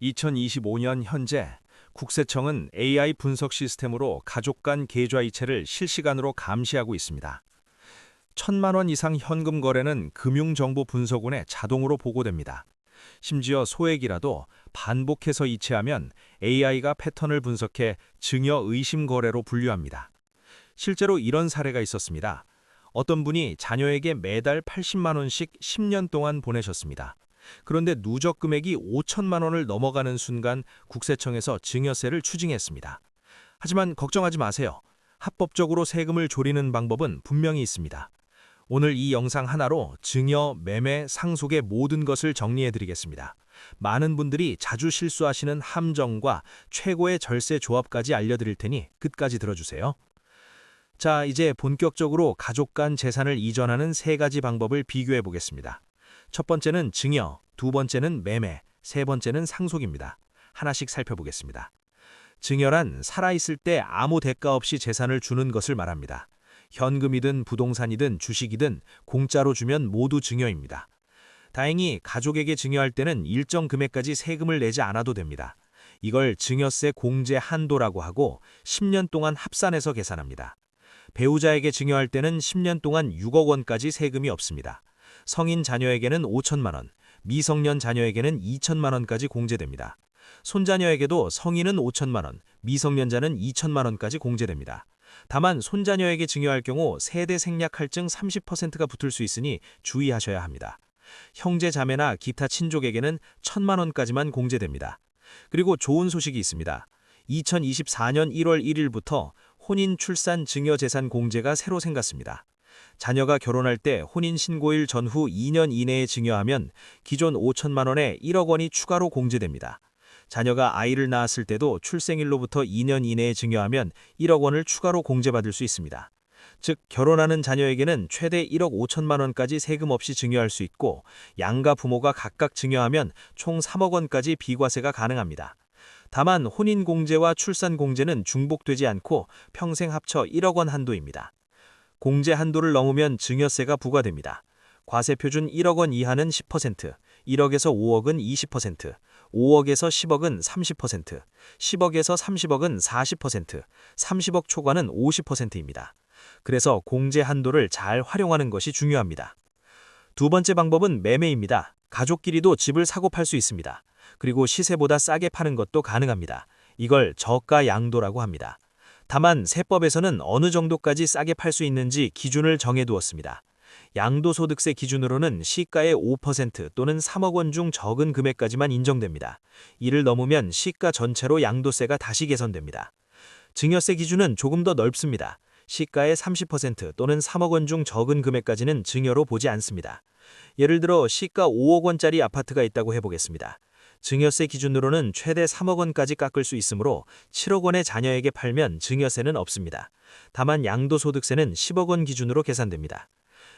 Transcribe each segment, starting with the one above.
2025년 현재 국세청은 AI 분석 시스템으로 가족 간 계좌 이체를 실시간으로 감시하고 있습니다. 1,000만 원 이상 현금 거래는 금융정보 분석원에 자동으로 보고됩니다. 심지어 소액이라도 반복해서 이체하면 AI가 패턴을 분석해 증여 의심 거래로 분류합니다. 실제로 이런 사례가 있었습니다. 어떤 분이 자녀에게 매달 80만 원씩 10년 동안 보내셨습니다. 그런데 누적 금액이 5천만 원을 넘어가는 순간 국세청에서 증여세를 추징했습니다. 하지만 걱정하지 마세요. 합법적으로 세금을 조리는 방법은 분명히 있습니다. 오늘 이 영상 하나로 증여, 매매, 상속의 모든 것을 정리해드리겠습니다. 많은 분들이 자주 실수하시는 함정과 최고의 절세 조합까지 알려드릴 테니 끝까지 들어주세요. 자, 이제 본격적으로 가족 간 재산을 이전하는 세 가지 방법을 비교해 보겠습니다. 첫 번째는 증여, 두 번째는 매매, 세 번째는 상속입니다. 하나씩 살펴보겠습니다. 증여란 살아있을 때 아무 대가 없이 재산을 주는 것을 말합니다. 현금이든 부동산이든 주식이든 공짜로 주면 모두 증여입니다. 다행히 가족에게 증여할 때는 일정 금액까지 세금을 내지 않아도 됩니다. 이걸 증여세 공제 한도라고 하고 10년 동안 합산해서 계산합니다. 배우자에게 증여할 때는 10년 동안 6억 원까지 세금이 없습니다. 성인 자녀에게는 5천만 원, 미성년 자녀에게는 2천만 원까지 공제됩니다. 손자녀에게도 성인은 5천만 원, 미성년자는 2천만 원까지 공제됩니다. 다만 손자녀에게 증여할 경우 세대 생략 할증 30%가 붙을 수 있으니 주의하셔야 합니다. 형제 자매나 기타 친족에게는 1,000만 원까지만 공제됩니다. 그리고 좋은 소식이 있습니다. 2024년 1월 1일부터 혼인 출산 증여 재산 공제가 새로 생겼습니다. 자녀가 결혼할 때 혼인신고일 전후 2년 이내에 증여하면 기존 5천만 원에 1억 원이 추가로 공제됩니다. 자녀가 아이를 낳았을 때도 출생일로부터 2년 이내에 증여하면 1억 원을 추가로 공제받을 수 있습니다. 즉, 결혼하는 자녀에게는 최대 1억 5천만 원까지 세금 없이 증여할 수 있고 양가 부모가 각각 증여하면 총 3억 원까지 비과세가 가능합니다. 다만 혼인공제와 출산공제는 중복되지 않고 평생 합쳐 1억 원 한도입니다. 공제 한도를 넘으면 증여세가 부과됩니다. 과세표준 1억 원 이하는 10%, 1억에서 5억은 20%, 5억에서 10억은 30%, 10억에서 30억은 40%, 30억 초과는 50%입니다. 그래서 공제 한도를 잘 활용하는 것이 중요합니다. 두 번째 방법은 매매입니다. 가족끼리도 집을 사고 팔 수 있습니다. 그리고 시세보다 싸게 파는 것도 가능합니다. 이걸 저가 양도라고 합니다. 다만 세법에서는 어느 정도까지 싸게 팔 수 있는지 기준을 정해두었습니다. 양도소득세 기준으로는 시가의 5% 또는 3억 원 중 적은 금액까지만 인정됩니다. 이를 넘으면 시가 전체로 양도세가 다시 계산됩니다. 증여세 기준은 조금 더 넓습니다. 시가의 30% 또는 3억 원 중 적은 금액까지는 증여로 보지 않습니다. 예를 들어 시가 5억 원짜리 아파트가 있다고 해보겠습니다. 증여세 기준으로는 최대 3억 원까지 깎을 수 있으므로 7억 원의 자녀에게 팔면 증여세는 없습니다. 다만 양도소득세는 10억 원 기준으로 계산됩니다.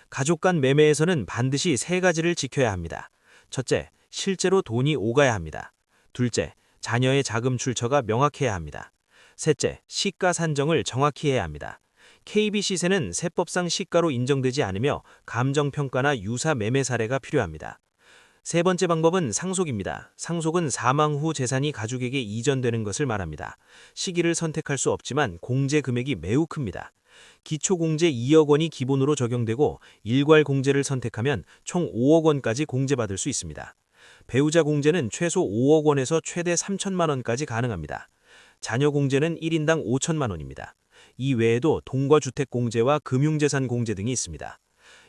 가족 간 매매에서는 반드시 세 가지를 지켜야 합니다. 첫째, 실제로 돈이 오가야 합니다. 둘째, 자녀의 자금 출처가 명확해야 합니다. 셋째, 시가 산정을 정확히 해야 합니다. KB시세는 세법상 시가로 인정되지 않으며 감정평가나 유사 매매 사례가 필요합니다. 세 번째 방법은 상속입니다. 상속은 사망 후 재산이 가족에게 이전되는 것을 말합니다. 시기를 선택할 수 없지만 공제 금액이 매우 큽니다. 기초공제 2억 원이 기본으로 적용되고 일괄 공제를 선택하면 총 5억 원까지 공제받을 수 있습니다. 배우자 공제는 최소 5억 원에서 최대 3천만 원까지 가능합니다. 자녀 공제는 1인당 5천만 원입니다. 이 외에도 동거주택 공제와 금융재산 공제 등이 있습니다.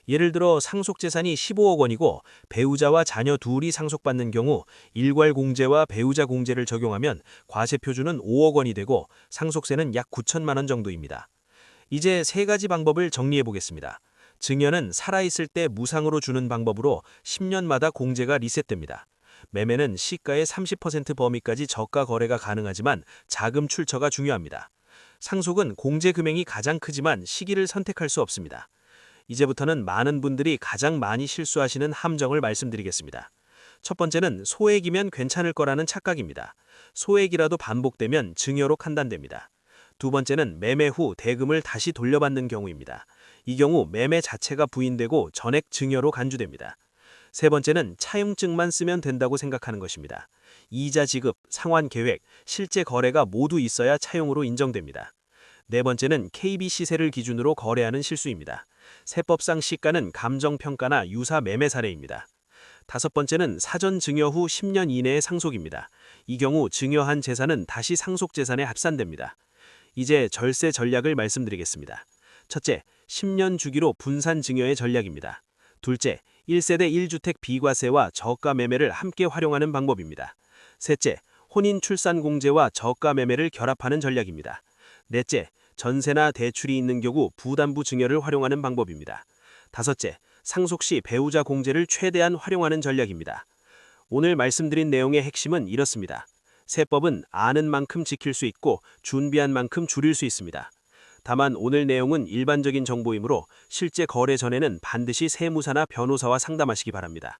예를 들어 상속재산이 15억 원이고 배우자와 자녀 둘이 상속받는 경우 일괄 공제와 배우자 공제를 적용하면 과세표준은 5억 원이 되고 상속세는 약 9천만 원 정도입니다. 이제 세 가지 방법을 정리해 보겠습니다. 증여는 살아있을 때 무상으로 주는 방법으로 10년마다 공제가 리셋됩니다. 매매는 시가의 30% 범위까지 저가 거래가 가능하지만 자금 출처가 중요합니다. 상속은 공제 금액이 가장 크지만 시기를 선택할 수 없습니다. 이제부터는 많은 분들이 가장 많이 실수하시는 함정을 말씀드리겠습니다. 첫 번째는 소액이면 괜찮을 거라는 착각입니다. 소액이라도 반복되면 증여로 판단됩니다. 두 번째는 매매 후 대금을 다시 돌려받는 경우입니다. 이 경우 매매 자체가 부인되고 전액 증여로 간주됩니다. 세 번째는 차용증만 쓰면 된다고 생각하는 것입니다. 이자 지급, 상환 계획, 실제 거래가 모두 있어야 차용으로 인정됩니다. 네 번째는 KB 시세를 기준으로 거래하는 실수입니다. 세법상 시가는 감정평가나 유사 매매 사례입니다. 다섯 번째는 사전 증여 후 10년 이내의 상속입니다. 이 경우 증여한 재산은 다시 상속재산에 합산됩니다. 이제 절세 전략을 말씀드리겠습니다. 첫째, 10년 주기로 분산 증여의 전략입니다. 둘째, 1세대 1주택 비과세와 저가 매매를 함께 활용하는 방법입니다. 셋째, 혼인 출산 공제와 저가 매매를 결합하는 전략입니다. 넷째, 전세나 대출이 있는 경우 부담부 증여를 활용하는 방법입니다. 다섯째, 상속 시 배우자 공제를 최대한 활용하는 전략입니다. 오늘 말씀드린 내용의 핵심은 이렇습니다. 세법은 아는 만큼 지킬 수 있고 준비한 만큼 줄일 수 있습니다. 다만 오늘 내용은 일반적인 정보이므로 실제 거래 전에는 반드시 세무사나 변호사와 상담하시기 바랍니다.